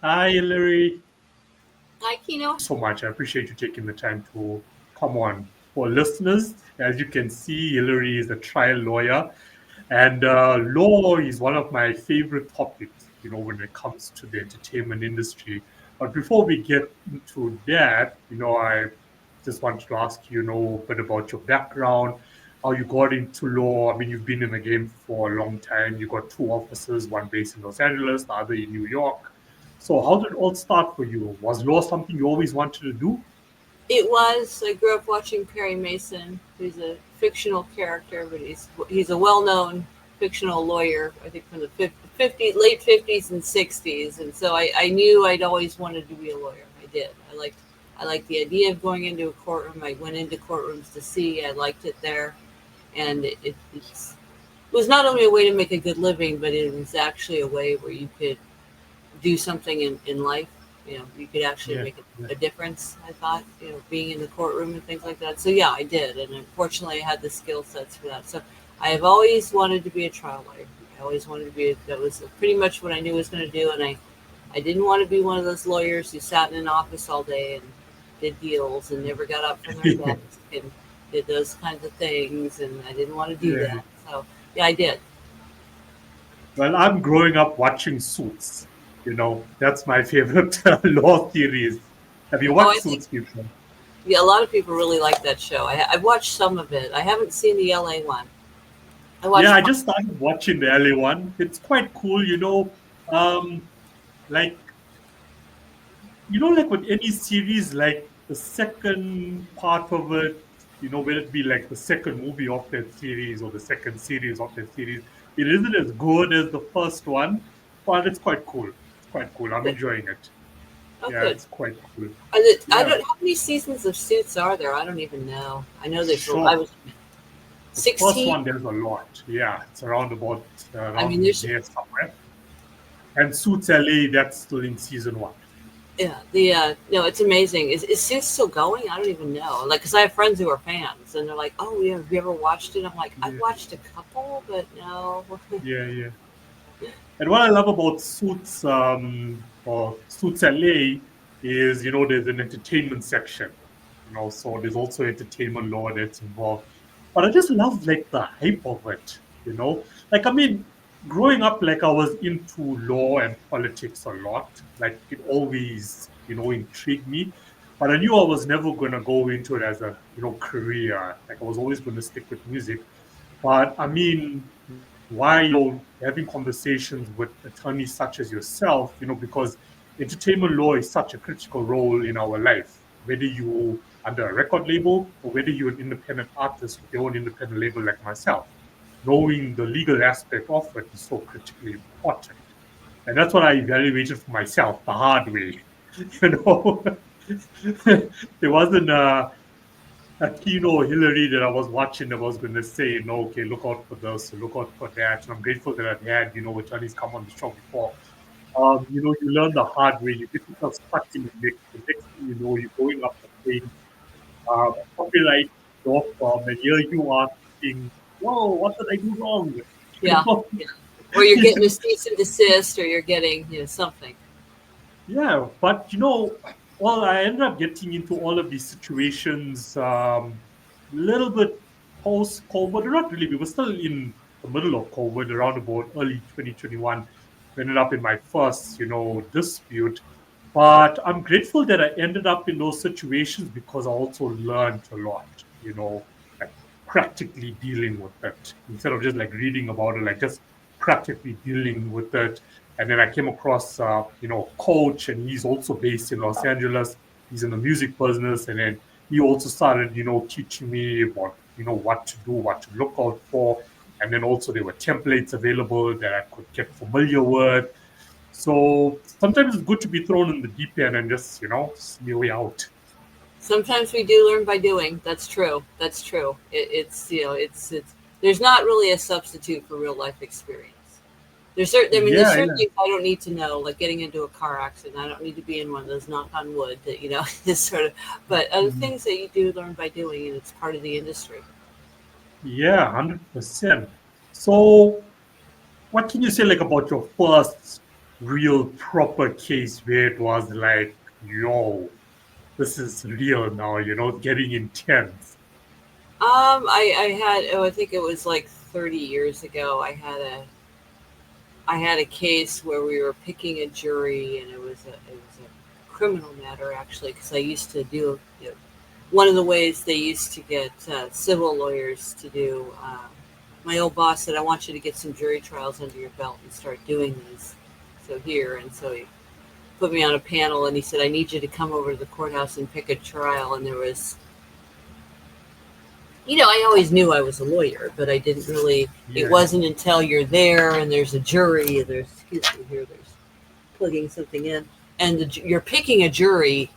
Hi, Hillary. Hi, Kino. So much. I appreciate you taking the time to come on. For listeners, as you can see, Hillary is a trial lawyer, and law is one of my favorite topics, when it comes to the entertainment industry. But before we get into that, I just wanted to ask you, a bit about your background, how you got into law. I mean, you've been in the game for a long time. You got two offices, one based in Los Angeles, the other in New York. So how did it all start for you? Was law something you always wanted to do? I grew up watching Perry Mason, who's a fictional character, but he's a well-known fictional lawyer. I think from the late 50s and 60s, and so I knew I'd always wanted to be a lawyer. I did. I liked the idea of going into a courtroom. I went into courtrooms to see. I liked it there, and it was not only a way to make a good living, but it was actually a way where you could do something in life. You could actually Yeah, make yeah. a difference. I thought, being in the courtroom and things like that. So yeah, I did, and unfortunately, I had the skill sets for that. So I have always wanted to be a trial lawyer. I always wanted to be. That was pretty much what I knew I was going to do, and I didn't want to be one of those lawyers who sat in an office all day and did deals and never got up from their desk and did those kinds of things, and I didn't want to do Yeah. that. So yeah, I did. Well, I'm growing up watching Suits. That's my favorite law series. Have you Oh, watched I think Suits before? yeah, a lot of people really like that show. I've watched some of it. I haven't seen the LA one. I Yeah, watched I part. just started watching the LA one. It's quite cool. Like like with any series, like the second part of it, will it be like the second movie of that series or the second series of that series? It isn't as good as the first one, but it's quite cool. It's quite cool. I'm Good. enjoying it. Oh, Yeah, good. it's quite cool. I Yeah, don't. How many seasons of Suits are there? I don't even know. I know there's. I sure. was The first 16. one, there's a lot. Yeah, it's around about I mean, around there's there somewhere. And Suits LA, that's still in season one. yeah. The no, it's amazing. Is Suits still going? I don't even know. Like, cause I have friends who are fans, and they're like, "Oh yeah, have you ever watched it?" I'm like, "I've Yeah, watched a couple, but no." yeah, yeah. And what I love about Suits or Suits LA is, there's an entertainment section, so there's also entertainment law that's involved. But I just love like the hype of it. Like, I mean, growing up, like I was into law and politics a lot. Like it always, intrigued me. But I knew I was never gonna go into it as a, career. Like I was always gonna stick with music. But I mean, why you're having conversations with attorneys such as yourself, because entertainment law is such a critical role in our life, whether you under a record label or whether you're an independent artist with your own independent label like myself. Knowing the legal aspect of it is so critically important. And that's what I evaluated for myself the hard way. you know, it wasn't a Kino Hillary that I was watching that was going to say, no, okay, look out for this, look out for that. And I'm grateful that I've had, attorneys come on the show before. You learn the hard way. You get yourself stuck in the mix. The next thing you know, you're going up the plane, copyright law firm, and here you are thinking, whoa, what did I do wrong? You Yeah, know? yeah. Or you're getting a cease and desist, or you're getting something. Yeah, but well, I ended up getting into all of these situations a little bit post COVID. Not really. We were still in the middle of COVID, around about early 2021. We ended up in my first, dispute. But I'm grateful that I ended up in those situations because I also learned a lot, like practically dealing with it instead of just like reading about it, like just practically dealing with it. And then I came across, a coach, and he's also based in Los Angeles. He's in the music business, and then he also started, teaching me about, what to do, what to look out for, and then also there were templates available that I could get familiar with. So sometimes it's good to be thrown in the deep end and just, see your way out. Sometimes we do learn by doing. That's true. That's true. It's. There's not really a substitute for real life experience. There's certain. I mean, there's Yeah, certain yeah. things I don't need to know, like getting into a car accident. I don't need to be in one of those knock on wood that is sort of. But other Mhm. things that you do learn by doing, and it's part of the industry. Yeah, 100%. So what can you say like about your first? real proper case where it was like, yo, this is real now, getting intense? I had, I think it was like 30 years ago. I had a case where we were picking a jury, and it was a criminal matter actually, because I used to do, one of the ways they used to get civil lawyers to do. My old boss said, "I want you to get some jury trials under your belt and start doing these." So here, and so he put me on a panel, and he said, "I need you to come over to the courthouse and pick a trial." And there was, I always knew I was a lawyer, but I didn't really. It Yeah, wasn't until you're there and there's a jury, and excuse me, there's plugging something in, and you're picking a jury,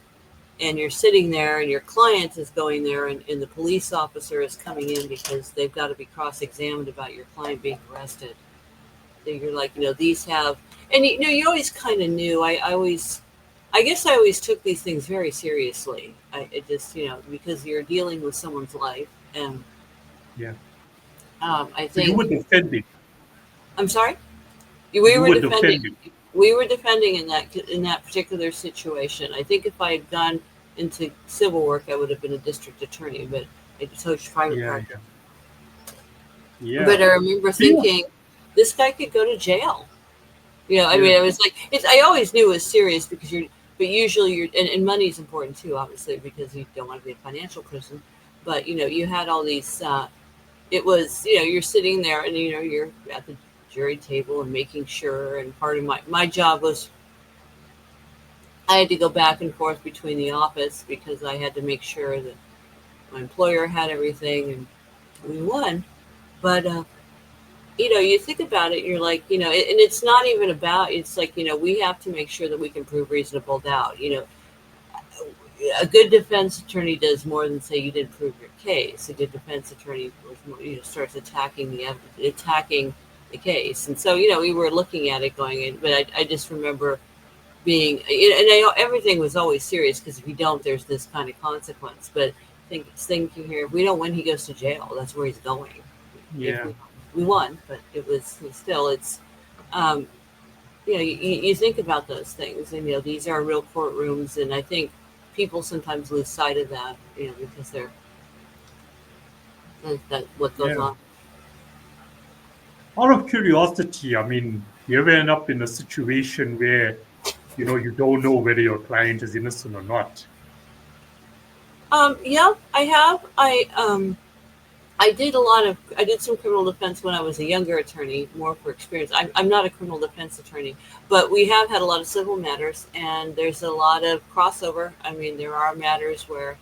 and you're sitting there, and your client is going there, and the police officer is coming in because they've got to be cross-examined about your client being arrested. So you're like, these have, and you always kind of knew. I guess I always took these things very seriously. It just, because you're dealing with someone's life, and yeah. I So you think, were defending. I'm sorry, So we you were were defending. defending. We were defending in that particular situation. I think if I had gone into civil work, I would have been a district attorney, but I coached private Yeah, practice. yeah, But yeah. I remember So you, thinking, this guy could go to jail. I yeah, mean, I was like, I always knew it was serious because but usually and money is important too, obviously, because you don't want to be in financial prison. But, you had all these, it was, you're sitting there, and, you're at the jury table and making sure. And part of my job was I had to go back and forth between the office because I had to make sure that my employer had everything, and we won. But, you think about it, you're like, and it's not even about, it's like, we have to make sure that we can prove reasonable doubt. A good defense attorney does more than say you didn't prove your case. A good defense attorney starts attacking attacking the case. And so, we were looking at it going in, but I just remember being, and everything was always serious because if you don't, there's this kind of consequence. But thinking here, if we don't win, he goes to jail. That's where he's going. If yeah, we won, but it was still, um, you think about those things, and these are real courtrooms, and I think people sometimes lose sight of that, because that what goes yeah. on. Out of curiosity, I mean, you ever end up in a situation where, you don't know whether your client is innocent or not? Yeah, I have. I did some criminal defense when I was a younger attorney, more for experience. I'm not a criminal defense attorney, but we have had a lot of civil matters, and there's a lot of crossover. I mean, there are matters where,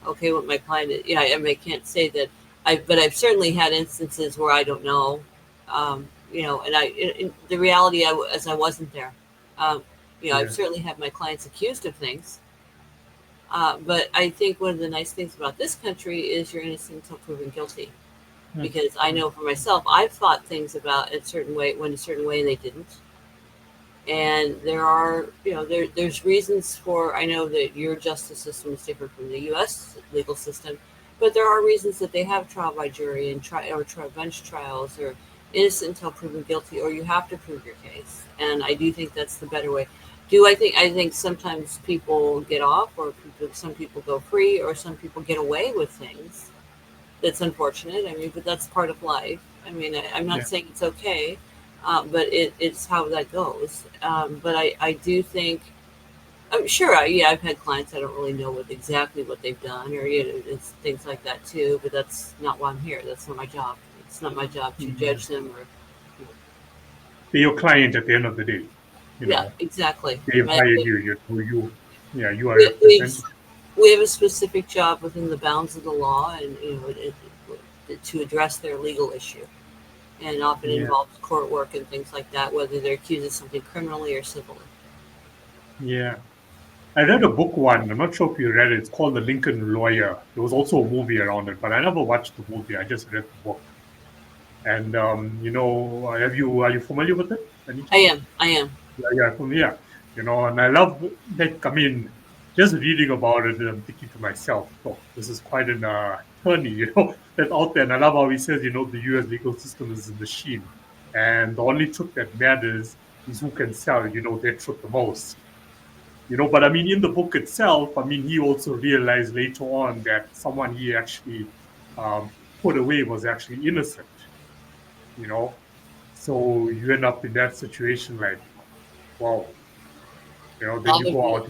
okay, what my client is, yeah, I mean, I can't say that but I've certainly had instances where I don't know, and the reality, as I wasn't there, um, I've Yeah, certainly had my clients accused of things. But I think one of the nice things about this country is you're innocent until proven guilty. mm, Because I mm, know for myself, I've thought things about a certain way, went a certain way, and they didn't. And there are, there's reasons for. I know that your justice system is different from the U.S. legal system, but there are reasons that they have trial by jury and bench trials, or innocent until proven guilty, or you have to prove your case. And I do think that's the better way. I think sometimes people get off, or some people go free, or some people get away with things. That's unfortunate. I mean, but that's part of life. I mean, I'm not yeah, saying it's okay, but it's how that goes. But I do think, I'm sure, yeah, I've had clients I don't really know exactly what they've done, or it's things like that too. But that's not why I'm here. That's not my job. It's not my job to yeah. judge them, or They're your client at the end of the day. You yeah, know, exactly. they've My- hired you. Yeah, you are we, we've representing. we have a specific job within the bounds of the law, and to address their legal issue, and often Yeah, involves court work and things like that, whether they're accused of something criminally or civilly. yeah. I read a book one. I'm not sure if you read it. It's called The Lincoln Lawyer. There was also a movie around it, but I never watched the movie. I just read the book. And are you familiar with it? Any I chance? am. I am. Yeah, yeah, yeah. And I love, like, I mean, just reading about it, and I'm thinking to myself, oh, this is quite an attorney, that's out there. And I love how he says, the U.S. legal system is a machine, and the only truth that matters is who can sell, their truth the most. But I mean, in the book itself, I mean, he also realized later on that someone he actually um, put away was actually innocent, you know. So you end up in that situation like, wow, then That you would go be out.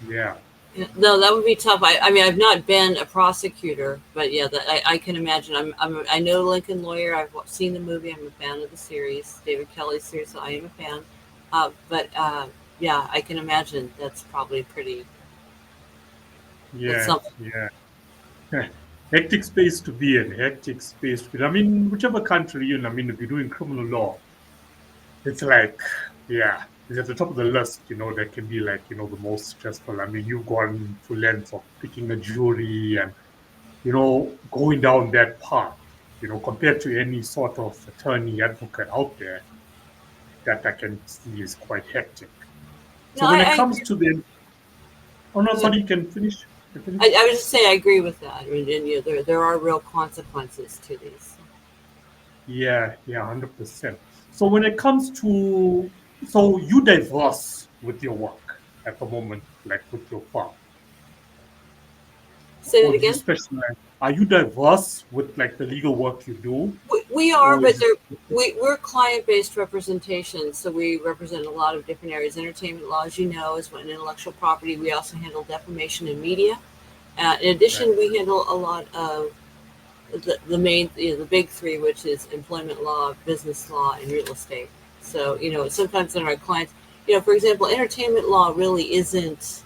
Yeah, Yeah, no, that would be tough. I mean, I've not been a prosecutor, but yeah, I can imagine. I know Lincoln Lawyer. I've seen the movie. I'm a fan of the series, David Kelly's series. So I am a fan. But yeah, I can imagine that's probably pretty. That's yeah, something. yeah. Hectic space to be in, hectic space to be. I mean, whichever country you're in, I mean, if you're doing criminal law, it's like, yeah, it's at the top of the list, that can be like, the most stressful. I mean, you've gone to lengths of picking a jury and, going down that path, compared to any sort of attorney advocate out there that I can see is quite hectic. No, So when it I comes agree. to the, oh no, Go ahead. sorry, you can finish. You can finish. I was just saying I agree with that. I mean, and, there are real consequences to these. Yeah, yeah, 100%. So when it comes to, so you diverse with your work at the moment, like with your firm, Say that or do you again. specialize? Are you diverse with like the legal work you do, We are, or but is it? we're client-based representation, so we represent a lot of different areas. Entertainment law, as you know, is one intellectual property. We also handle defamation and media. In Right. addition, we handle a lot of the main, the big three, which is employment law, business law, and real estate. So, sometimes in our clients, for example, entertainment law really isn't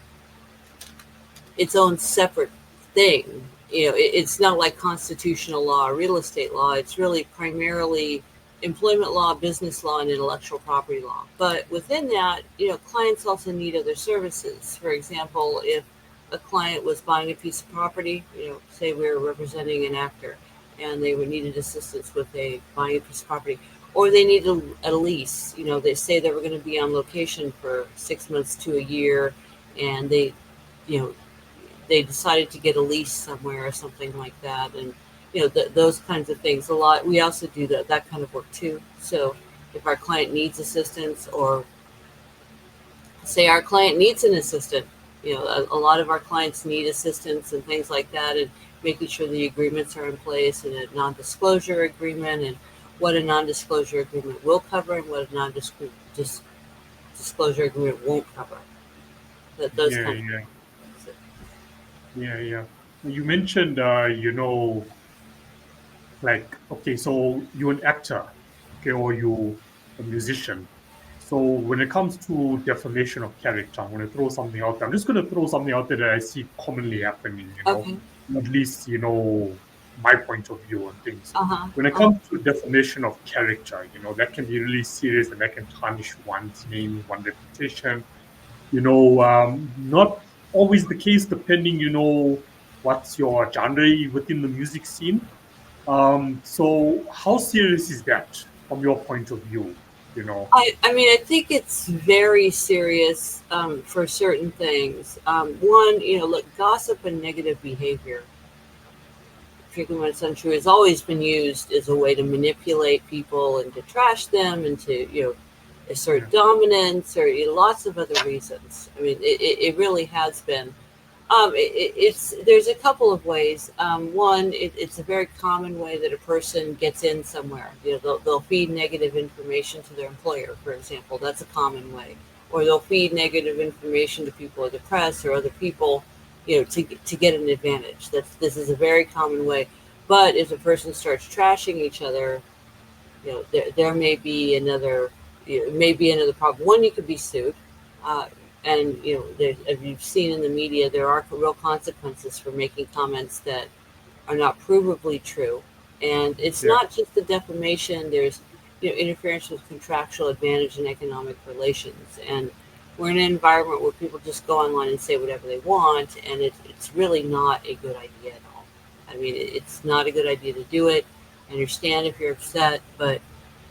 its own separate thing. It's not like constitutional law or real estate law. It's really primarily employment law, business law, and intellectual property law. But within that, clients also need other services. For example, if a client was buying a piece of property, say we were representing an actor, and they would needed assistance with buying a piece of property, or they needed a lease. They say they were going to be on location for 6 months to a year, and you know, they decided to get a lease somewhere or something like that, and those kinds of things. A lot. We also do that kind of work too. So if our client needs assistance, or say our client needs an assistant, a lot of our clients need assistance and things like that, and making sure the agreements are in place, and a non-disclosure agreement, and what a non-disclosure agreement will cover, and what a non-disclosure agreement won't cover. Those Yeah, kind of yeah, things. yeah, yeah. You mentioned, like, okay, so you're an actor, okay, or you a musician. So when it comes to defamation of character, I'm going to throw something out there. I'm just going to throw something out there that I see commonly happening, Okay. at least, my point of view on things. Uh huh. When it comes to defamation of character, that can be really serious and that can tarnish one's name, one's reputation. Not always the case, depending, what's your genre within the music scene. So how serious is that from your point of view? You know, I mean, I think it's very serious for certain things. One, look, gossip and negative behavior, particularly when it's untrue, has always been used as a way to manipulate people and to trash them and to, yeah, assert dominance, or lots of other reasons. I mean, it really has been. It's there's a couple of ways. One, it's a very common way that a person gets in somewhere. They'll feed negative information to their employer, for example. That's a common way. Or they'll feed negative information to people in the press or other people, to get an advantage. This is a very common way. But if a person starts trashing each other, there may be another, maybe another problem. One, you could be sued. Uh, and as you've seen in the media, there are real consequences for making comments that are not provably true. And it's yeah, not just the defamation. There's interference with contractual advantage and economic relations. And we're in an environment where people just go online and say whatever they want, and it's really not a good idea at all. I mean, it's not a good idea to do it. I understand if you're upset, but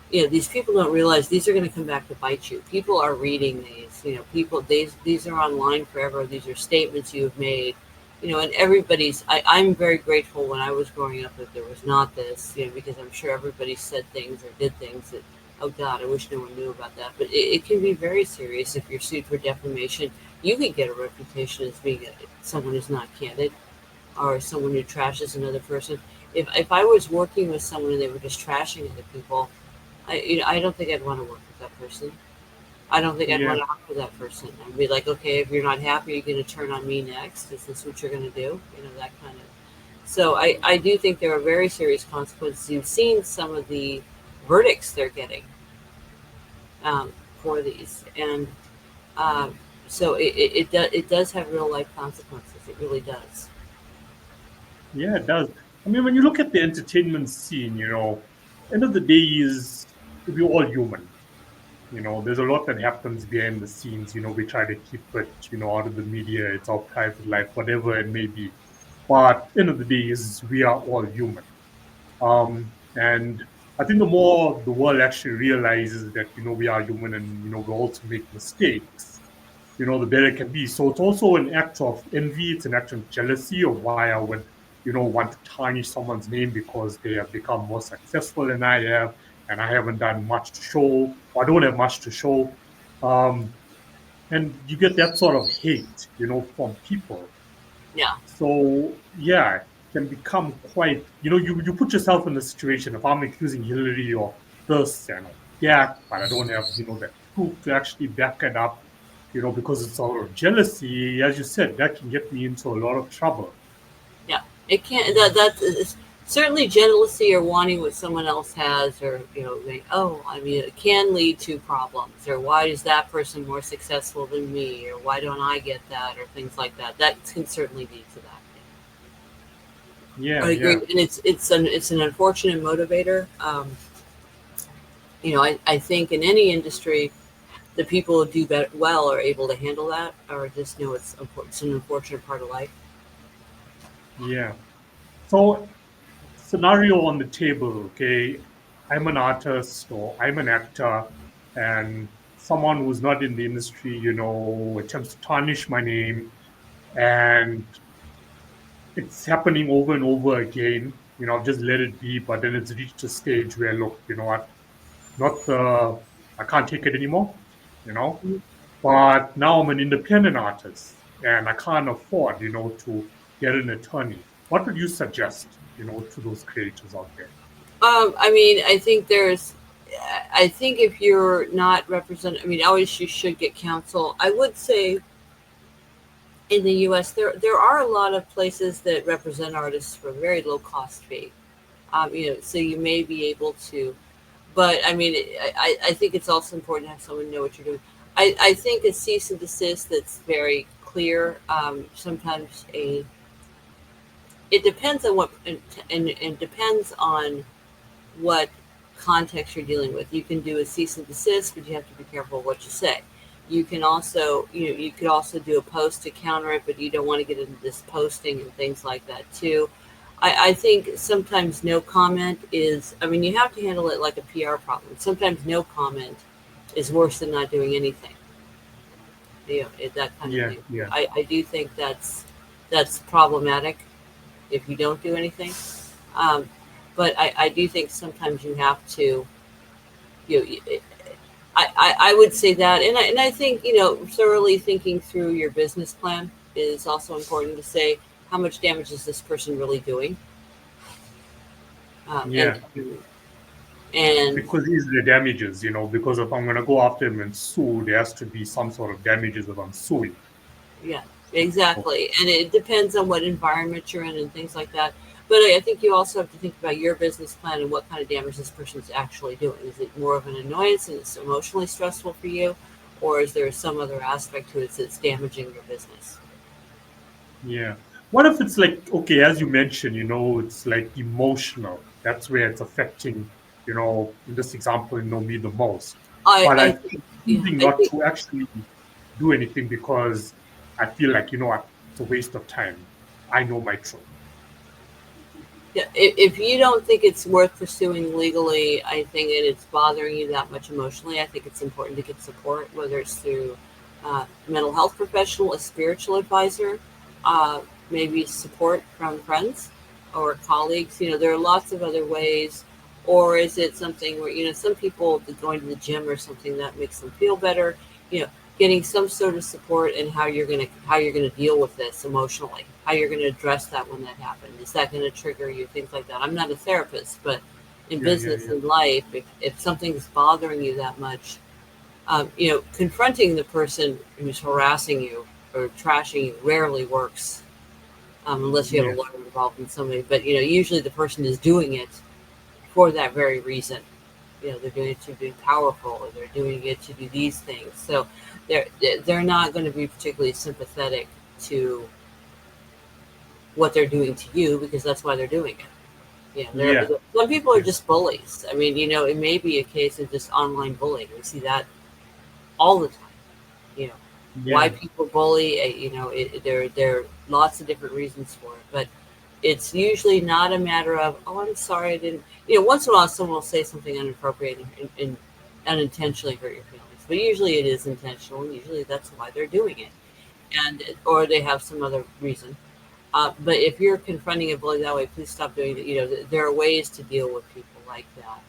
these people don't realize these are going to come back to bite you. People are reading these. People these are online forever. These are statements you have made. And everybody's. I'm very grateful when I was growing up that there was not this. Because I'm sure everybody said things or did things that oh God, I wish no one knew about that. But it can be very serious if you're sued for defamation. You can get a reputation as being someone who's not candid or someone who trashes another person. If I was working with someone and they were just trashing other people, I don't think I'd want to work with that person. I don't think I'd Yeah, want to talk to that person. I'd be like, okay, if you're not happy, you're going to turn on me next. Is this what you're going to do? That kind of. So I do think there are very serious consequences. You've seen some of the verdicts they're getting for these, and so it does have real life consequences. It really does. yeah, it does. I mean, when you look at the entertainment scene, end of the day is we're all human. There's a lot that happens behind the scenes. We try to keep it, out of the media. It's our private life, whatever it may be. But end of the day is we are all human. And I think the more the world actually realizes that, we are human and, we also make mistakes, the better it can be. So it's also an act of envy. It's an act of jealousy of why I would, want to tarnish someone's name because they have become more successful than I have, and I haven't done much to show, or I don't have much to show. Um, and you get that sort of hate, from people. Yeah. So yeah, it can become quite, you put yourself in the situation. If I'm accusing Hillary of this and of that, but I don't have, that proof to actually back it up, because it's out of jealousy, as you said, that can get me into a lot of trouble. Yeah, it can't. That is certainly jealousy or wanting what someone else has, or oh, I mean, it can lead to problems. Or why is that person more successful than me? Or why don't I get that? Or things like that. That can certainly lead to that. Yeah, I agree, yeah, and it's an unfortunate motivator. I think in any industry, the people who do well are able to handle that, or just know it's an unfortunate part of life. yeah. So scenario on the table, okay? I'm an artist or I'm an actor, and someone who's not in the industry, attempts to tarnish my name, and it's happening over and over again. I've just let it be, but then it's reached a stage where, look, you know what, not the, I can't take it anymore, you know. But now I'm an independent artist, and I can't afford, to get an attorney. What would you suggest, to those creators out there? I mean, I think if you're not represented, I mean, always you should get counsel. I would say in the U.S. there are a lot of places that represent artists for a very low cost fee. So you may be able to, but I mean, I think it's also important to have someone know what you're doing. I think a cease and desist that's very clear. Sometimes it depends on and depends on what context you're dealing with. You can do a cease and desist, but you have to be careful what you say. You can also, you could also do a post to counter it, but you don't want to get into this posting and things like that too. I think sometimes no comment is, I mean, you have to handle it like a PR problem. Sometimes no comment is worse than not doing anything. That kind of Yeah, thing. yeah, I do think that's problematic if you don't do anything. Um, but I do think sometimes you have to, you know, I would say that, and I think thoroughly thinking through your business plan is also important to say how much damage is this person really doing, um, and yeah. and Because these are the damages, because if I'm going to go after him and sue, there has to be some sort of damages if I'm suing. yeah, So, exactly, and it depends on what environment you're in and things like that. But I think you also have to think about your business plan and what kind of damage this person's actually doing. Is it more of an annoyance and it's emotionally stressful for you, or is there some other aspect to it that's damaging your business? yeah. What if it's like, okay, as you mentioned, it's like emotional. That's where it's affecting, in this example, me the most. But I I think, yeah, choosing I not think to actually do anything because I feel like, what, it's a waste of time. I know my truth. yeah, if you don't think it's worth pursuing legally, I think, and it's bothering you that much emotionally, I think it's important to get support, whether it's through a mental health professional, a spiritual advisor, uh, maybe support from friends or colleagues. There are lots of other ways, or is it something where, some people going to the gym or something that makes them feel better, you know, getting some sort of support and how you're gonna deal with this emotionally, how you're gonna address that when that happens. Is that gonna trigger you? Things like that. I'm not a therapist, but in Yeah, yeah, business yeah. and life, if something's bothering you that much, confronting the person who's harassing you or trashing you rarely works, unless you have a Yeah, lawyer involved in somebody. But usually the person is doing it for that very reason. They're doing it to be powerful, or they're doing it to do these things. So they're not going to be particularly sympathetic to what they're doing to you, because that's why they're doing it. yeah, Some people are yeah, just bullies. I mean, it may be a case of just online bullying. We see that all the time. You know, why yeah, people bully. There are lots of different reasons for it, but it's usually not a matter of, oh, I'm sorry, I didn't. Once in a while, someone will say something inappropriate and unintentionally hurt your feelings, but usually it is intentional, and usually that's why they're doing it, and or they have some other reason. But if you're confronting a bully that way, please stop doing it. There are ways to deal with people like that.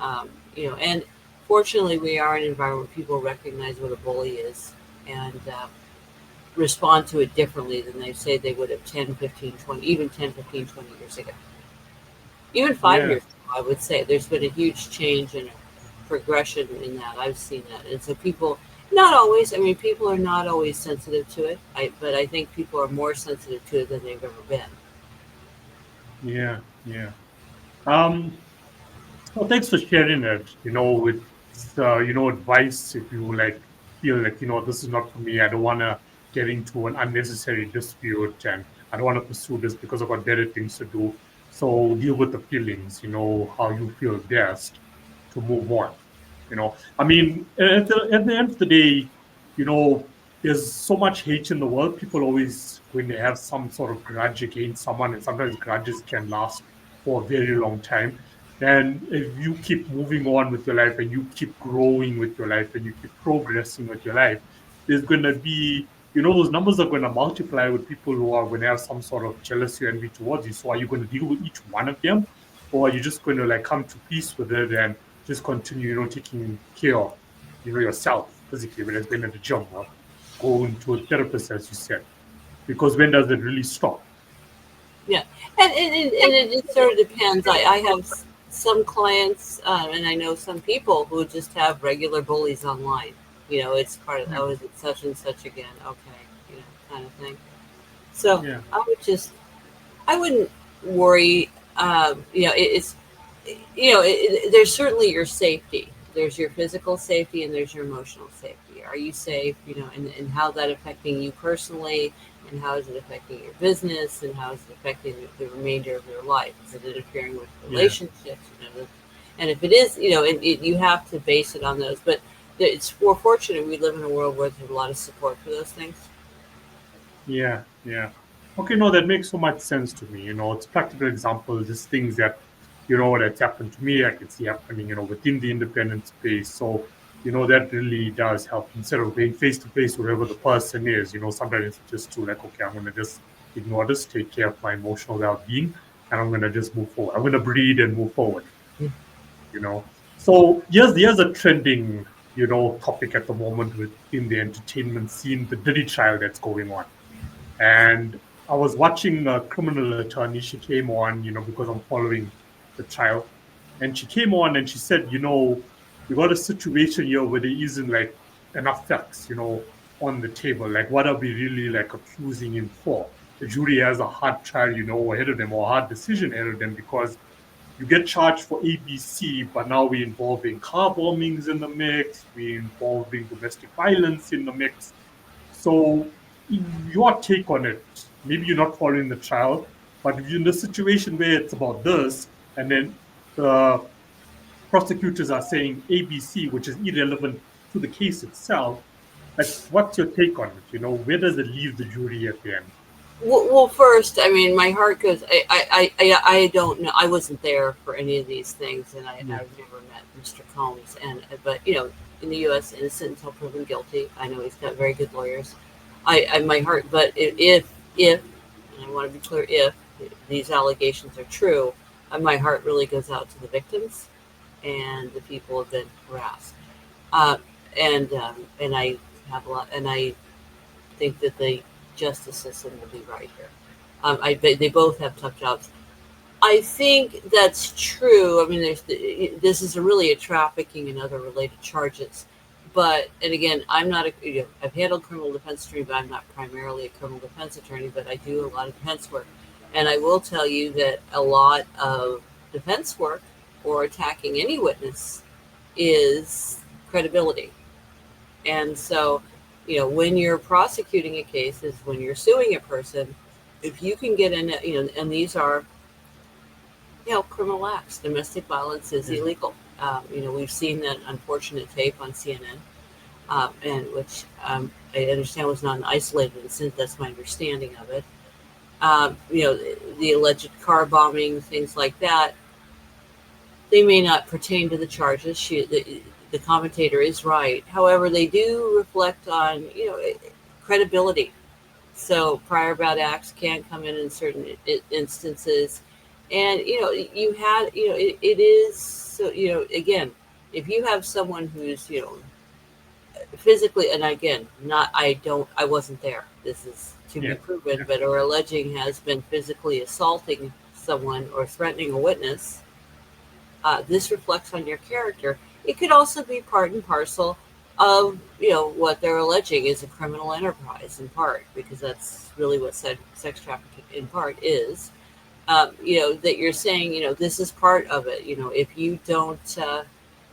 And fortunately, we are in an environment where people recognize what a bully is, and respond to it differently than they say they would have 10, 15, 20, even 10, 15, 20 years ago. Even 5 yeah, years ago, I would say there's been a huge change and a progression in that. I've seen that. And so people, not always, I mean, people are not always sensitive to it, but I think people are more sensitive to it than they've ever been. yeah, yeah. Um, well, thanks for sharing it. With advice, if you like feel like this is not for me. I don't want to get into an unnecessary dispute, and I don't want to pursue this because I've got better things to do. So deal with the feelings. How you feel best to move on. I mean, at the end of the day, you know, there's so much hate in the world. People always going to have some sort of grudge against someone, and sometimes grudges can last for a very long time. And if you keep moving on with your life and you keep growing with your life and you keep progressing with your life, there's going to be, those numbers are going to multiply with people who are going to have some sort of jealousy or envy towards you. So are you going to deal with each one of them? Or are you just going to like come to peace with it and just continue, taking care of, yourself physically, whether it's going to the gym or going to a therapist, as you said? Because when does it really stop? Yeah, and it sort of depends. I have some clients, and I know some people who just have regular bullies online. It's part of, Yeah, oh, is it such and such again? Okay, kind of thing. So yeah, I wouldn't worry. There's certainly your safety. There's your physical safety and there's your emotional safety. Are you safe? And how that affecting you personally, and how is it affecting your business, and how is it affecting the remainder of your life? Is it interfering with yeah, relationships? And if it is, you have to base it on those. But we're fortunate we live in a world where there's a lot of support for those things. yeah, yeah. Okay, no, that makes so much sense to me. It's practical example, just things that, that's happened to me, I can see happening, within the independent space. So, that really does help. Instead of being face to face, wherever the person is, sometimes it's just to like, okay, I'm going to just ignore this, take care of my emotional well being, and I'm going to just move forward. I'm going to breathe and move forward. you know. So here's a trending, topic at the moment within the entertainment scene, the Diddy trial that's going on. And I was watching a criminal attorney. She came on, because I'm following the trial. And she came on and she said, we got a situation here where there isn't like enough facts, on the table. Like, what are we really like accusing him for? The jury has a hard trial, ahead of them, or a hard decision ahead of them, because you get charged for ABC, but now we're involving car bombings in the mix, we're involving domestic violence in the mix. So, your take on it, maybe you're not following the trial, but if you're in a situation where it's about this, and then the prosecutors are saying ABC, which is irrelevant to the case itself, like, what's your take on it? Where does it leave the jury at the end? Well, first, I mean, my heart goes. I don't know. I wasn't there for any of these things, and Yeah, I've never met Mr. Combs. But in the U.S., innocent until proven guilty. I know he's got very good lawyers. My heart. But if, and I want to be clear, if these allegations are true, my heart really goes out to the victims and the people who have been harassed. Uh, and I have a lot, and I think that the justice system will be right here. They both have tough jobs. I think that's true. I mean, this is really a trafficking and other related charges. But, and again, I'm not I've handled criminal defense attorney, but I'm not primarily a criminal defense attorney, but I do a lot of defense work. And I will tell you that a lot of defense work or attacking any witness is credibility. And so, when you're prosecuting a case is when you're suing a person, if you can get in, and these are, criminal acts. Domestic violence is illegal. We've seen that unfortunate tape on CNN, and which I understand was not an isolated incident. That's my understanding of it. The alleged car bombing, things like that. They may not pertain to the charges. The commentator is right. However, they do reflect on, credibility. So prior bad acts can come in certain instances. And, you had, it is, so, again, if you have someone who's, physically, and again, I wasn't there. This is to be proven, but or alleging has been physically assaulting someone or threatening a witness, this reflects on your character. It could also be part and parcel of, what they're alleging is a criminal enterprise in part, because that's really what sex trafficking in part is. That you're saying, this is part of it. If you don't,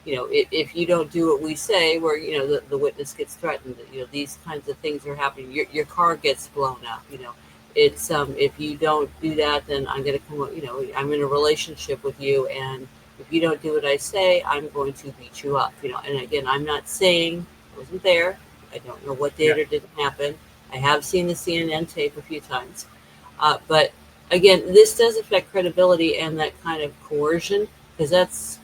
if you don't do what we say, where, the witness gets threatened, these kinds of things are happening. Your car gets blown up, it's, if you don't do that, then I'm going to come, I'm in a relationship with you. And if you don't do what I say, I'm going to beat you up, and again, I'm not saying I wasn't there. I don't know what did or didn't happen. I have seen the CNN tape a few times. But again, this does affect credibility and that kind of coercion, because that's,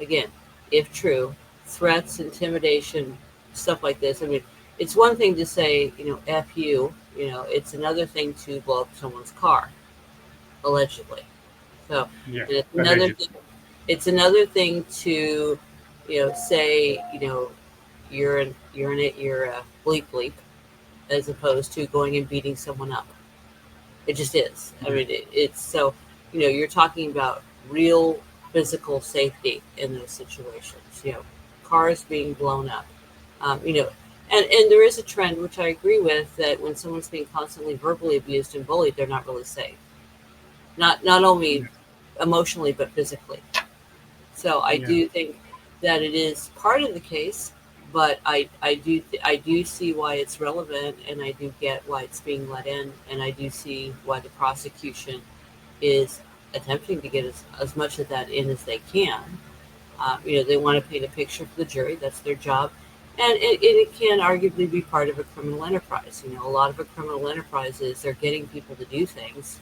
again, if true, threats, intimidation, stuff like this. I mean, it's one thing to say, F you, it's another thing to blow up someone's car, allegedly. So it's another thing to, say, you're a bleep bleep, as opposed to going and beating someone up. It just is. I mean, it's so, you're talking about real physical safety in those situations, cars being blown up, and there is a trend, which I agree with, that when someone's being constantly verbally abused and bullied, they're not really safe. Not only emotionally, but physically. So I do think that it is part of the case, but I do see why it's relevant, and I do get why it's being let in, and I do see why the prosecution is attempting to get as much of that in as they can. They want to paint a picture for the jury. That's their job. And it can arguably be part of a criminal enterprise. A lot of a criminal enterprise is they're getting people to do things,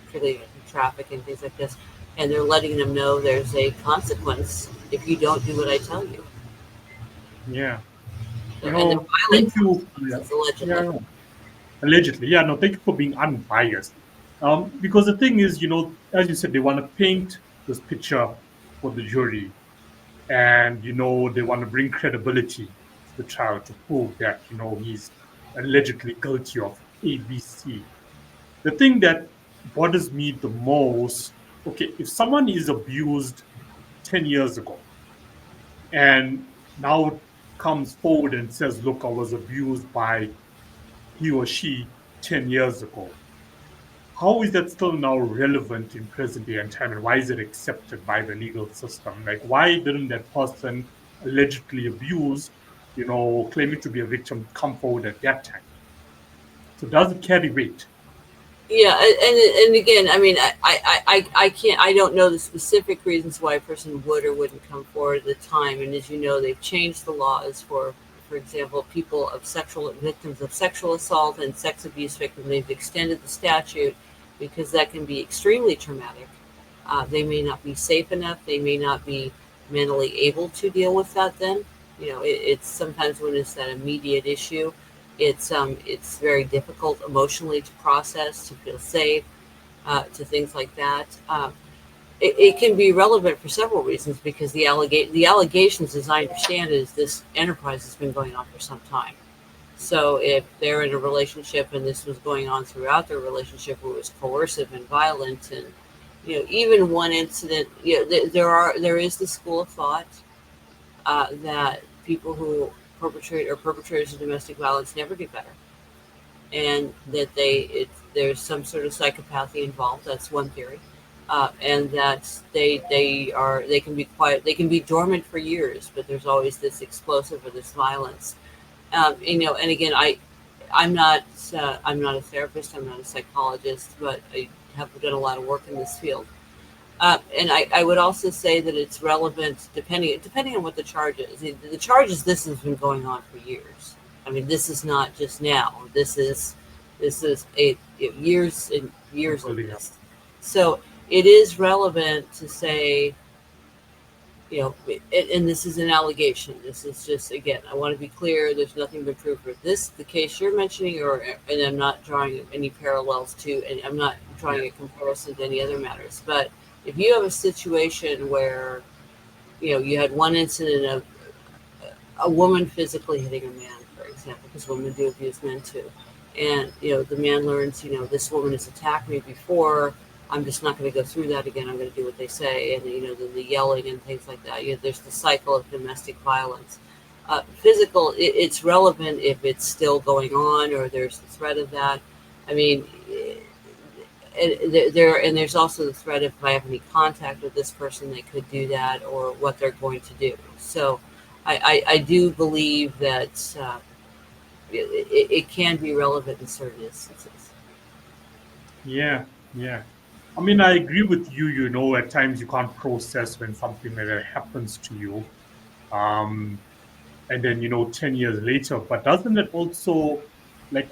particularly in traffic and things like this, and they're letting them know there's a consequence if you don't do what I tell you. Yeah. So, and they're violent consequences, allegedly. Allegedly. Yeah, no, thank you for being unbiased. Because the thing is, as you said, they want to paint this picture for the jury, and, they want to bring credibility to the trial to prove that, he's allegedly guilty of ABC. The thing that bothers me the most, okay, if someone is abused 10 years ago and now comes forward and says, look, I was abused by he or she 10 years ago, how is that still now relevant in present day and time, and why is it accepted by the legal system? Like, why didn't that person allegedly abused, claiming to be a victim, come forward at that time? So does it carry weight? Yeah, and again, I mean, I can't, I don't know the specific reasons why a person would or wouldn't come forward at the time. And as you know, they've changed the laws for example, people of victims of sexual assault and sex abuse victims. They've extended the statute because that can be extremely traumatic. They may not be safe enough. They may not be mentally able to deal with that. Then, it's sometimes when it's that immediate issue. It's very difficult emotionally to process, to feel safe, to things like that. it can be relevant for several reasons because the allegations, as I understand it, is this enterprise has been going on for some time. So if they're in a relationship and this was going on throughout their relationship, where it was coercive and violent, and even one incident, there is the school of thought that people who perpetrate or perpetrators of domestic violence never get better, and that there's some sort of psychopathy involved. That's one theory, and that they can be quiet, they can be dormant for years, but there's always this explosive or this violence. And again, I'm not a therapist, I'm not a psychologist, but I have done a lot of work in this field. And I would also say that it's relevant depending on what the charge is. The charge is this has been going on for years. I mean, this is not just now. This is years and years of this. So it is relevant to say, and this is an allegation. This is just, again, I want to be clear. There's nothing been proved for this, the case you're mentioning, and I'm not drawing any parallels to, and I'm not drawing a comparison to any other matters. But if you have a situation where, you had one incident of a woman physically hitting a man, for example, because women do abuse men too, and the man learns, this woman has attacked me before. I'm just not going to go through that again. I'm going to do what they say, and the yelling and things like that. There's the cycle of domestic violence. Physical, it's relevant if it's still going on or there's the threat of that. I mean, there's also the threat if I have any contact with this person, they could do that, or what they're going to do. So, I do believe that it can be relevant in certain instances. Yeah, yeah. I mean, I agree with you. At times you can't process when something like that happens to you. Um, and then, 10 years later. But doesn't it also, like,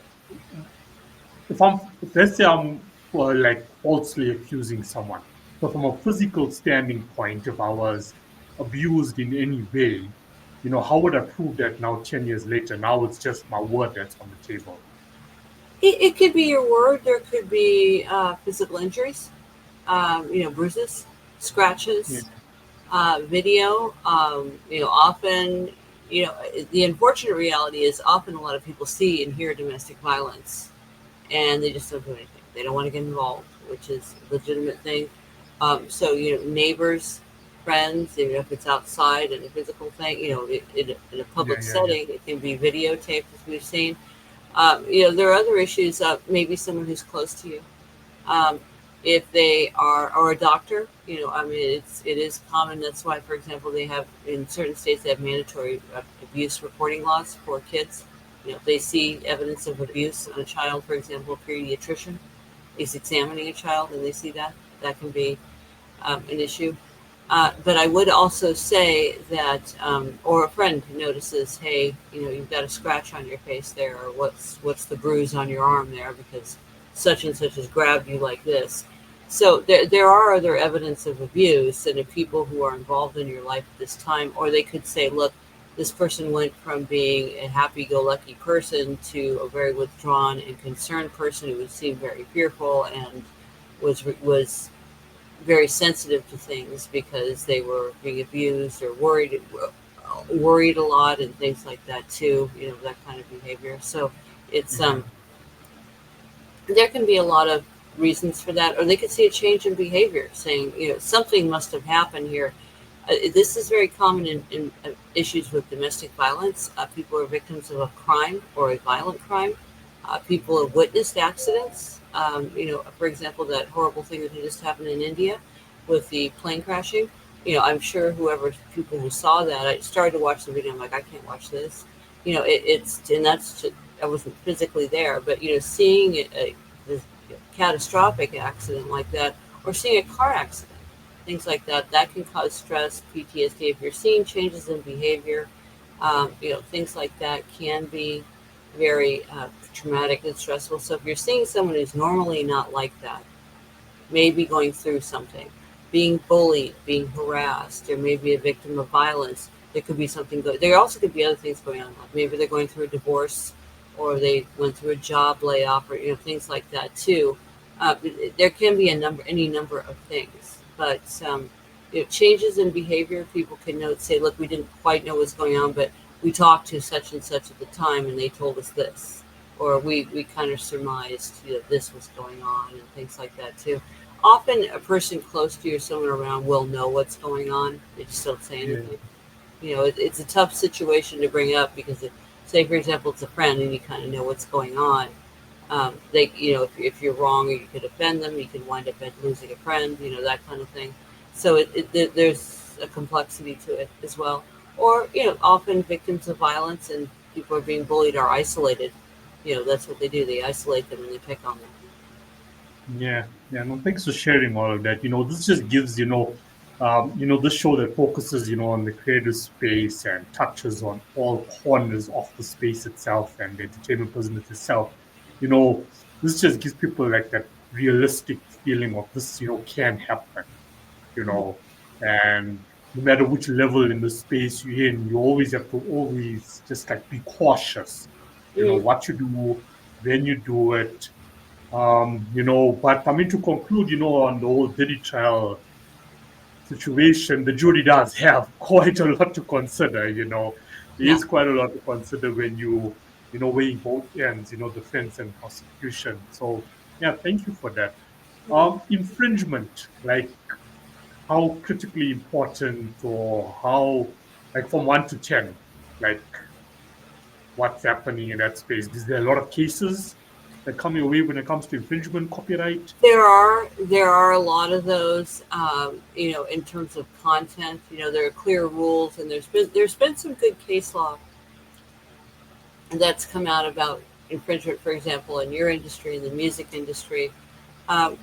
if let's say I'm like falsely accusing someone, so from a physical standing point, if I was abused in any way, how would I prove that now 10 years later? Now it's just my word that's on the table. It could be your word. There could be physical injuries, bruises, Yeah, scratches, video. Often, the unfortunate reality is often a lot of people see and hear domestic violence, and they just don't do anything. They don't want to get involved, which is a legitimate thing. So, neighbors, friends, even if it's outside and a physical thing, in a yeah, public yeah, yeah. setting, it can be videotaped, as we've seen. There are other issues. Maybe someone who's close to you, um, if they are, or a doctor. I mean, it is common. That's why, for example, they have in certain states they have mandatory abuse reporting laws for kids. If they see evidence of abuse on a child, for example, a pediatrician is examining a child and they see that can be an issue. But I would also say that, or a friend notices, hey, you've got a scratch on your face there, or what's the bruise on your arm there because such and such has grabbed you like this. So there are other evidence of abuse, and if people who are involved in your life at this time, or they could say, look, this person went from being a happy-go-lucky person to a very withdrawn and concerned person who would seem very fearful and was very sensitive to things because they were being abused or worried a lot and things like that too. That kind of behavior. So it's Mhm. there can be a lot of reasons for that, or they could see a change in behavior, saying something must have happened here. This is very common in issues with domestic violence. People are victims of a crime or a violent crime. People have witnessed accidents. For example, that horrible thing that just happened in India with the plane crashing. I'm sure people who saw that, I started to watch the video. I'm like, I can't watch this. And that's just, I wasn't physically there, but seeing this catastrophic accident like that, or seeing a car accident, things like that, that can cause stress, PTSD. If you're seeing changes in behavior, things like that can be very traumatic and stressful. So if you're seeing someone who's normally not like that, maybe going through something, being bullied, being harassed, or maybe a victim of violence, there could be something good. There also could be other things going on. Like maybe they're going through a divorce, or they went through a job layoff, or things like that too. There can be any number of things. but changes in behavior, people can note, say, look, we didn't quite know what's going on, but we talked to such and such at the time and they told us this, or we kind of surmised this was going on, and things like that too. Often a person close to you or someone around will know what's going on. They just don't say Yeah. anything. It's a tough situation to bring up because, say, for example, it's a friend and you kind of know what's going on. If you're wrong, or you could offend them, you can wind up losing a friend, that kind of thing. So there's a complexity to it as well. Or, often victims of violence and people are being bullied are isolated. That's what they do. They isolate them and they pick on them. Yeah, yeah. No, thanks for sharing all of that. This just gives this show that focuses on the creative space and touches on all corners of the space itself and the entertainment business itself. You know, this just gives people like that realistic feeling of this can happen. You know, and no matter which level in the space you're in, you always have to always just like be cautious. Mm, What you do, when you do it, but I mean, to conclude, on the whole Diddy trial situation, the jury does have quite a lot to consider. There yeah. is quite a lot to consider when weighing both ends, defense and prosecution. So, yeah, thank you for that. Infringement, like how critically important, or how, like from 1 to 10, like what's happening in that space? Is there a lot of cases that come your way when it comes to infringement, copyright? There are a lot of those, in terms of content. There are clear rules, and there's been some good case law that's come out about infringement, for example, in your industry, in the music industry. Um,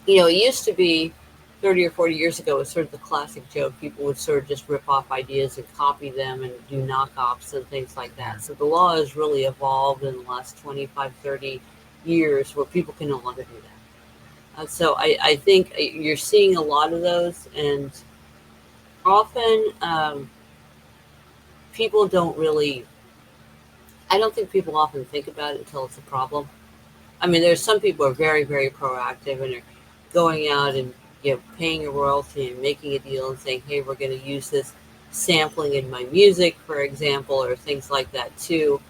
it used to be 30 or 40 years ago, it was sort of the classic joke. People would sort of just rip off ideas and copy them and do knockoffs and things like Yeah. that. So the law has really evolved in the last 25, 30 years where people can no longer do that. So I think you're seeing a lot of those, and often people don't really, I don't think people often think about it until it's a problem. I mean, there's some people who are very, very proactive and are going out and paying a royalty and making a deal and saying, "Hey, we're going to use this sampling in my music," for example, or things like that too.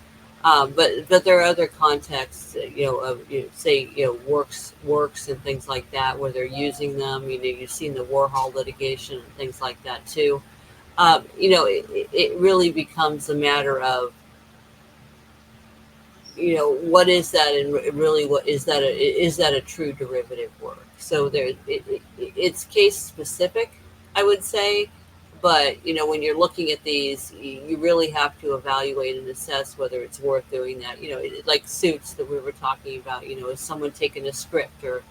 But there are other contexts, of say works and things like that where they're using them. You've seen the Warhol litigation and things like that too. It really becomes a matter of what is that, and really what is that a true derivative work. So it's case specific, I would say. But when you're looking at these, you really have to evaluate and assess whether it's worth doing that. Like Suits that we were talking about. Is someone taken a script or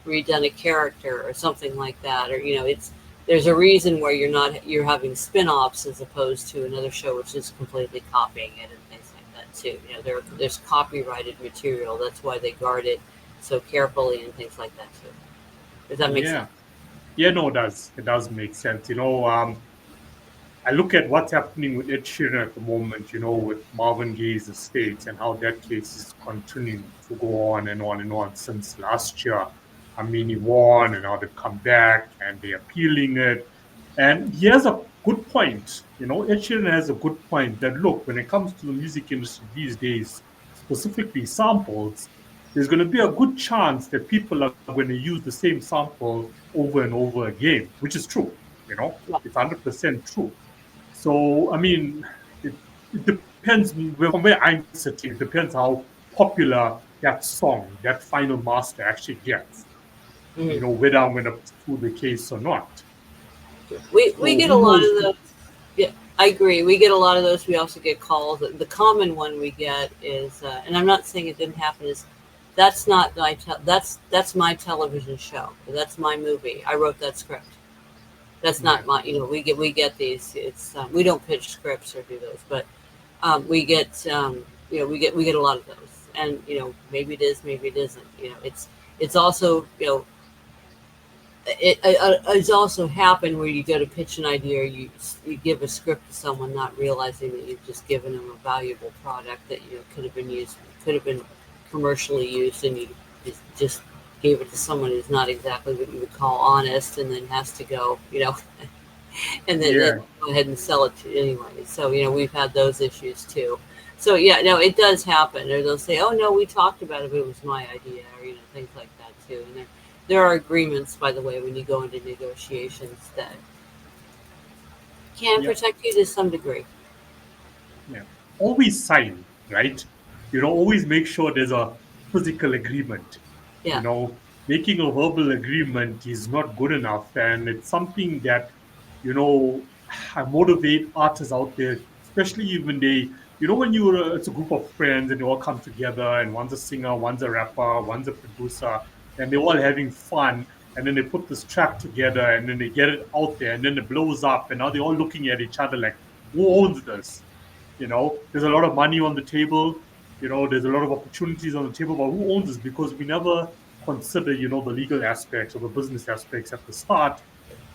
redone a character or something like that, or it's there's a reason where you're having spin-offs as opposed to another show which is completely copying it and things like that too. There's copyrighted material. That's why they guard it so carefully and things like that too. Does that make sense? Yeah. Yeah, no, it does. It does make sense. I look at what's happening with Ed Sheeran at the moment, with Marvin Gaye's estate and how that case is continuing to go on and on and on since last year. I mean, he won and now they've come back and they're appealing it. And he has a good point. Ed Sheeran has a good point that look, when it comes to the music industry these days, specifically samples, there's going to be a good chance that people are going to use the same sample over and over again, which is true. Yeah. It's 100% true. So, I mean, it depends from where I'm sitting. It depends how popular that song, that final master actually gets. Mhm. Whether I'm going to pursue the case or not. We So get a who lot knows? of those. Yeah, I agree. We get a lot of those. We also get calls. The common one we get is, and I'm not saying it didn't happen. Is that's not my that's my television show. That's my movie. I wrote that script. That's Yeah, not my. We get these. It's we don't pitch scripts or do those, but we get we get a lot of those. And maybe it is, maybe it isn't. It's also it's also happened where you go to pitch an idea, or you give a script to someone, not realizing that you've just given them a valuable product that could have been commercially used, and you just gave it to someone who's not exactly what you would call honest, and then has to go, and then Yeah, go ahead and sell it to anyway. So we've had those issues too. So yeah, no, it does happen. Or they'll say, "Oh no, we talked about it, but it was my idea," or things like that too. And there are agreements, by the way, when you go into negotiations that can yeah, protect you to some degree. yeah. Always sign, right? Always make sure there's a physical agreement. Yeah, Making a verbal agreement is not good enough, and it's something that you know I motivate artists out there, especially even when it's a group of friends and they all come together, and one's a singer, one's a rapper, one's a producer, and they're all having fun, and then they put this track together, and then they get it out there, and then it blows up, and now they're all looking at each other like, who owns this? There's a lot of money on the table. There's a lot of opportunities on the table, but who owns this? Because we never consider, the legal aspects or the business aspects at the start.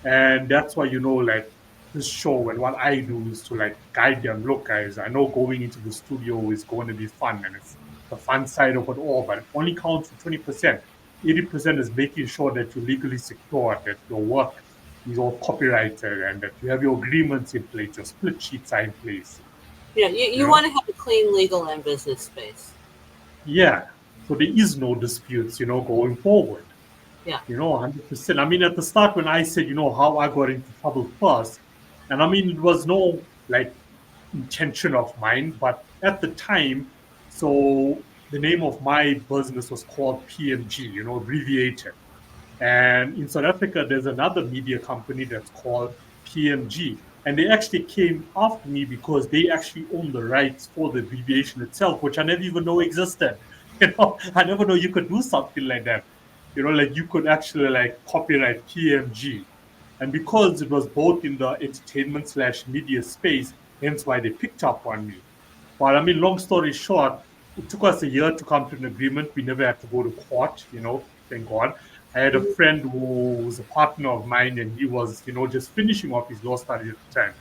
And that's why, like this show and what I do is to like guide them. Look, guys, I know going into the studio is going to be fun and it's the fun side of it all, but it only counts for 20%. 80% is making sure that you're legally secure, that your work is all copyrighted and that you have your agreements in place, your split sheets are in place. you You know? want to have a clean legal and business space. Yeah. So there is no disputes, going forward. Yeah, 100%. I mean, at the start when I said, how I got into trouble first, and I mean, it was no like intention of mine, but at the time, so the name of my business was called PMG, abbreviated. And in South Africa, there's another media company that's called PMG. And they actually came after me because they actually own the rights for the abbreviation itself, which I never even know existed. I never know you could do something like that. Like you could actually like copyright PMG. And because it was both in the entertainment slash media space, hence why they picked up on me. But I mean, long story short, it took us a year to come to an agreement. We never had to go to court, thank God. I had a hmm friend who was a partner of mine, and he was, just finishing off his law study at the time.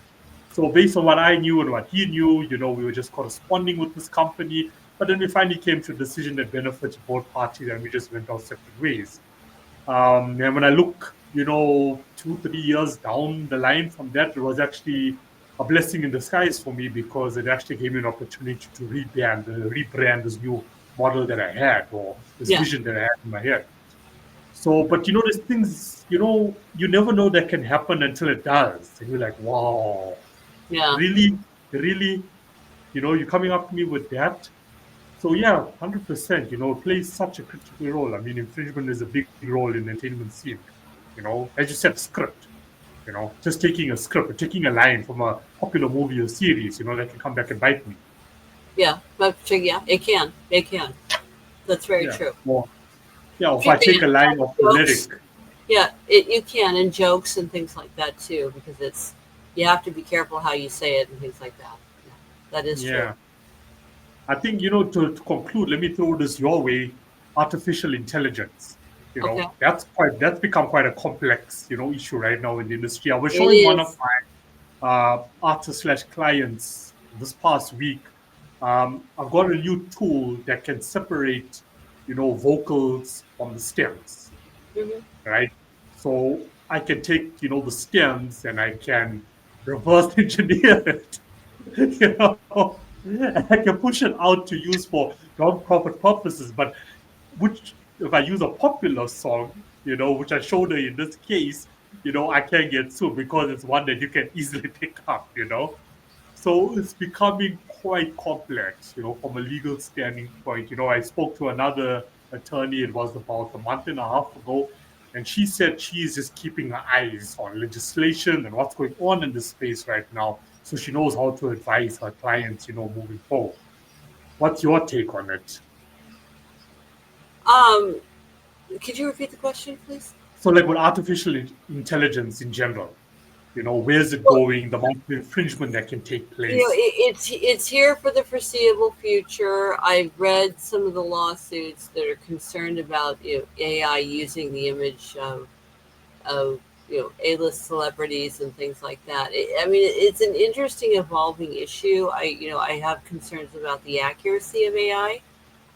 So based on what I knew and what he knew, we were just corresponding with this company. But then we finally came to a decision that benefited both parties, and we just went our separate ways. And when I look, 2, 3 years down the line from that, it was actually a blessing in disguise for me because it actually gave me an opportunity to rebrand this new model that I had or this yeah, vision that I had in my head. So, but there's things, you never know that can happen until it does. And you're like, wow, yeah. really, really, you're coming up to me with that. So yeah, 100%, it plays such a critical role. I mean, infringement is a big role in the entertainment scene. As you said, script, just taking a script or taking a line from a popular movie or series, that can come back and bite me. Yeah, but yeah, it can. That's very Yeah. true. Or yeah, if I Particularly take a line of the jokes. lyric. Yeah, you can, and jokes and things like that too, because you have to be careful how you say it and things like that. Yeah, that is true. Yeah. I think, to conclude, let me throw this your way. Artificial intelligence. Okay, That's become quite a complex, issue right now in the industry. I was it showing one of is. my artist slash clients this past week. I've got a new tool that can separate, vocals from the stems, hmm right? So I can take, the stems and I can reverse engineer it, I can push it out to use for non-profit purposes. But which, if I use a popular song, which I showed her in this case, I can't get sued because it's one that you can easily pick up. So it's becoming quite complex, from a legal standing point. I spoke to another attorney, it was about a month and a half ago, and she said she is just keeping her eyes on legislation and what's going on in this space right now. So she knows how to advise her clients, moving forward. What's your take on it? Um, could you repeat the question, please? So, like with artificial intelligence in general, where's it Well, going? The amount of infringement that can take place. it's here for the foreseeable future. I've read some of the lawsuits that are concerned about AI using the image of A-list celebrities and things like that. I mean, it's an interesting evolving issue. I have concerns about the accuracy of AI.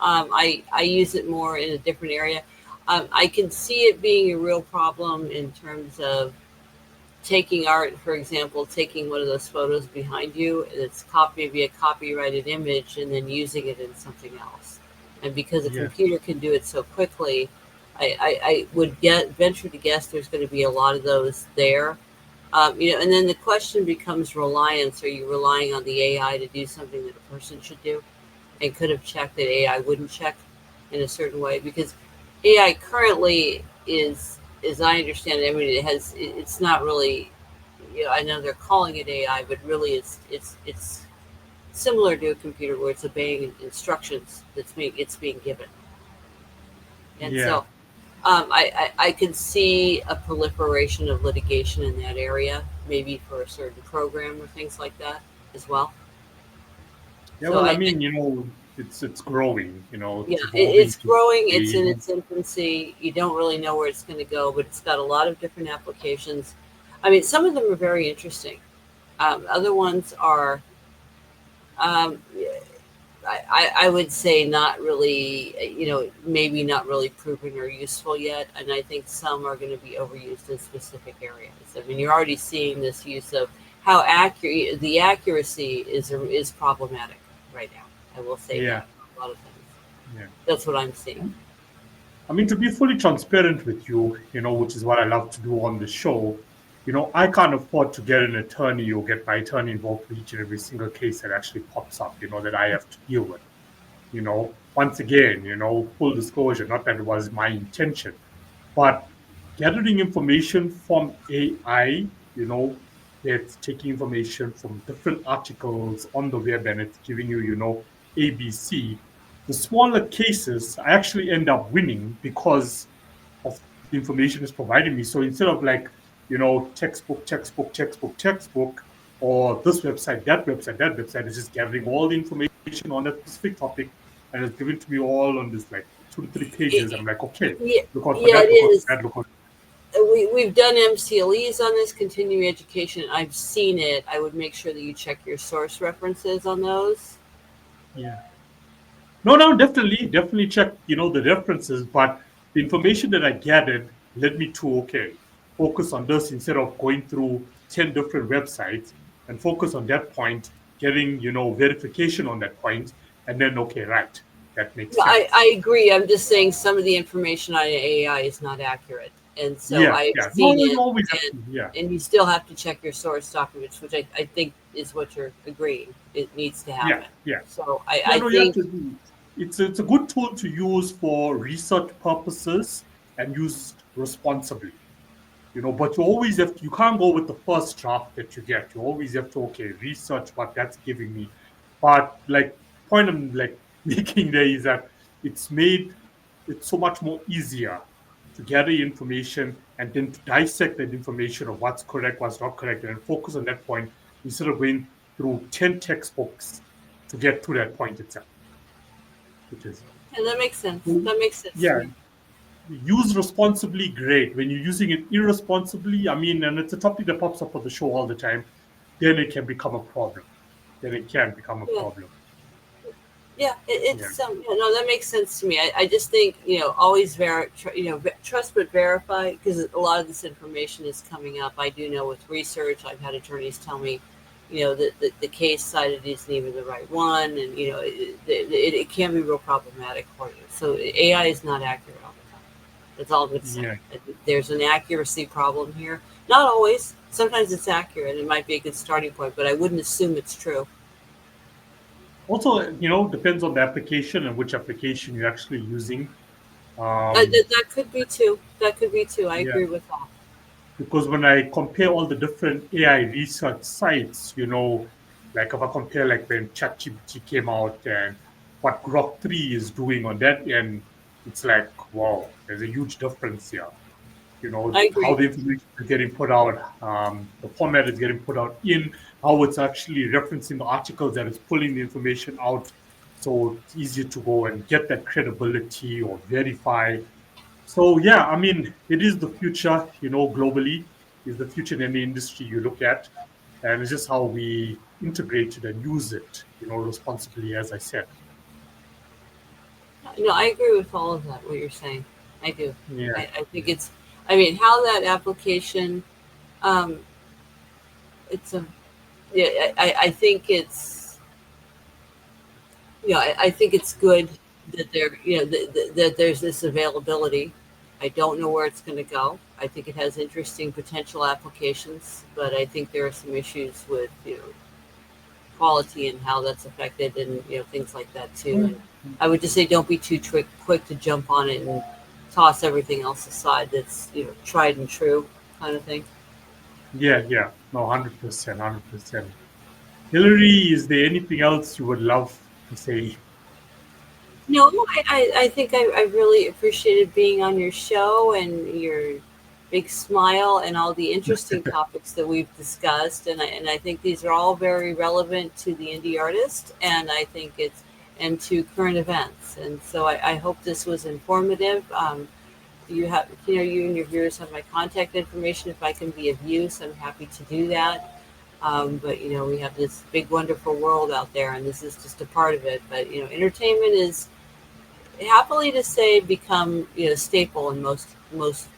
I use it more in a different area. I can see it being a real problem in terms of taking art, for example, taking one of those photos behind you and it's maybe a copyrighted image and then using it in something else. And because a Yeah, computer can do it so quickly, I would venture to guess there's going to be a lot of those there. And then the question becomes reliance. Are you relying on the AI to do something that a person should do and could have checked that AI wouldn't check in a certain way? Because AI currently is, as I understand it, I mean, it's not really, I know they're calling it AI, but really it's similar to a computer where it's obeying instructions it's being given. And yeah, so I can see a proliferation of litigation in that area, maybe for a certain program or things like that as well. yeah. So Well, I I, mean, it's growing. yeah, It's evolving it's to growing. a, It's in its infancy. You don't really know where it's going to go, but it's got a lot of different applications. I mean, some of them are very interesting. Other ones are, um, I would say, not really, maybe not really proven or useful yet. And I think some are going to be overused in specific areas. I mean, you're already seeing this use of how accurate the accuracy is problematic right now. I will say yeah, that a lot of things. yeah. That's what I'm seeing. I mean, to be fully transparent with you, which is what I love to do on the show, I can't afford to get an attorney or get my attorney involved with each and every single case that actually pops up, that I have to deal with. Once again, full disclosure, not that it was my intention, but gathering information from AI, it's taking information from different articles on the web and it's giving you, ABC. The smaller cases, I actually end up winning because of the information it's providing me. So instead of like, textbook, textbook, textbook, textbook, or this website, that website is just gathering all the information on that specific topic and it's given to me all on this like 2 to 3 pages. And I'm like, okay, Yeah, look out for yeah, that, it look out for is. that, look out. We've done MCLEs on this, continuing education. I've seen it. I would make sure that you check your source references on those. Yeah. No, no, definitely check, the references, but the information that I gathered led me to, okay, focus on this instead of going through 10 different websites and focus on that point, getting, verification on that point, and then, okay, right, that makes No, sense. I agree. I'm just saying some of the information on AI is not accurate. And so Yeah, I've yeah. No, seen no, you it, always have and, to, yeah. and you still have to check your source documents, which I think is what you're agreeing. It needs to Yeah, happen. yeah. So Yeah, I no, you have think, to do. It's a good tool to use for research purposes and used responsibly. But you can't go with the first draft that you get. You always have to, okay, research what that's giving me. But like point I'm like making there is that it's made it so much more easier to gather information and then to dissect that information of what's correct, what's not correct, and focus on that point instead of going through 10 textbooks to get to that point itself, which is yeah, that makes sense. That makes sense to yeah, me. use responsibly, great. When you're using it irresponsibly, I mean, and it's a topic that pops up on the show all the time, then it can become a problem. Then it can become a Yeah. problem. Yeah, Yeah, it's yeah, no, that makes sense to me. I just think always trust but verify, because a lot of this information is coming up. I do know with research, I've had attorneys tell me, that the case cited isn't even the right one, and it can be real problematic for you. So AI is not accurate all the time. That's all I'm going to say. yeah. There's an accuracy problem here. Not always. Sometimes it's accurate. It might be a good starting point, but I wouldn't assume it's true. Also, depends on the application and which application you're actually using. Um, That could be too. That could be too. I yeah, agree with that. because when I compare all the different AI research sites, like if I compare like when ChatGPT came out and what Grok 3 is doing on that end, it's like, wow, there's a huge difference here. I How agree. the information is getting put out, the format is getting put out in, how it's actually referencing the articles that is pulling the information out. So it's easier to go and get that credibility or verify. So yeah, I mean, it is the future, globally, is the future in any industry you look at. And it's just how we integrate it and use it, responsibly, as I said. No, I agree with all of that. What you're saying. I do. Yeah, I think yeah, it's. I mean, how that application. Um, it's a. Yeah, I think it's. I think it's good that there. That there's this availability. I don't know where it's going to go. I think it has interesting potential applications, but I think there are some issues with quality and how that's affected, and things like that too. mm, And I would just say don't be too quick to jump on it and toss everything else aside that's tried and true kind of thing. yeah, yeah. No, 100%, 100%. Hillary, is there anything else you would love to say? No, I think I really appreciated being on your show and your big smile and all the interesting topics that we've discussed. And I think these are all very relevant to the indie artist, and I think it's and to current events. And so I hope this was informative. You have, you and your viewers have my contact information. If I can be of use, I'm happy to do that. But we have this big, wonderful world out there, and this is just a part of it. But entertainment is happily to say become staple in most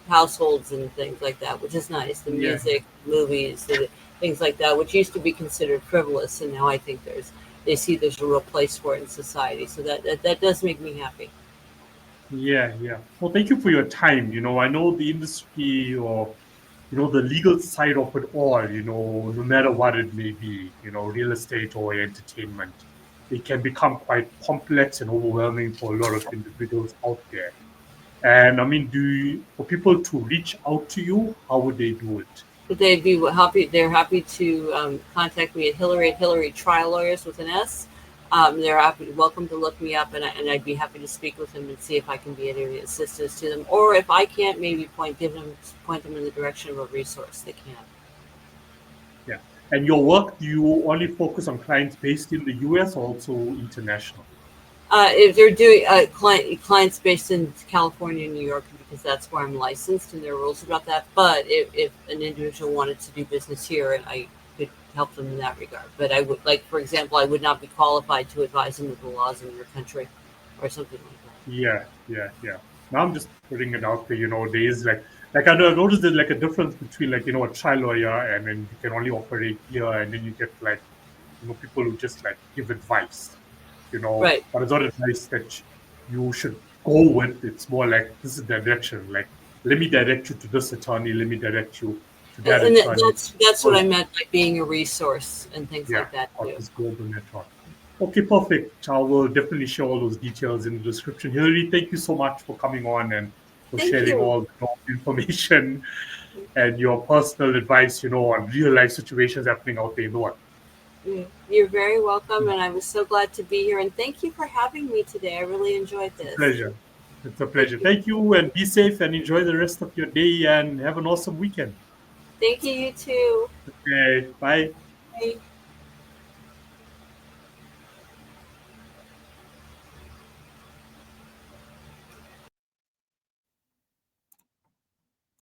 households and things like that, which is nice. The Yeah, music, movies, things like that, which used to be considered frivolous, and now I think they see there's a real place for it in society. So that does make me happy. yeah, yeah. Well, thank you for your time. I know the industry, or the legal side of it all, no matter what it may be, real estate or entertainment, it can become quite complex and overwhelming for a lot of individuals out there. And I mean, for people to reach out to you, how would they do it? But they'd be happy. They're happy to contact me at Hillary Trial Lawyers with an S. They're happy, welcome to look me up, and I'd be happy to speak with them and see if I can be any assistance to them, or if I can't, maybe point them in the direction of a resource they can. Yeah. And your work, do you only focus on clients based in the US or also international? If they're doing clients based in California and New York, because that's where I'm licensed, and there are rules about that. But if an individual wanted to do business here, and I could help them in that regard. But I would, like, for example, I would not be qualified to advise them of the laws in your country or something like that. Yeah, yeah, yeah. Now I'm just putting it out there. There is like I know I've noticed there's like a difference between like a trial lawyer, and then you can only operate here, and then you get like people who just like give advice. Right. But it's not advice that you should go with. It's more like this is the direction. Like let me direct you to this attorney. Let me direct you to that And attorney. that's what I meant by being a resource and things Yeah, like that of too. this global network. Okay, perfect. I will definitely share all those details in the description. Hillary, thank you so much for coming on and for Thank sharing you. all the information and your personal advice, on real life situations happening out there in the world. You're very welcome, and I was so glad to be here. And thank you for having me today. I really enjoyed It's a this. pleasure. It's a Thank pleasure. you. Thank you, and be safe and enjoy the rest of your day and have an awesome weekend. Thank you, you too. Okay, bye. Bye.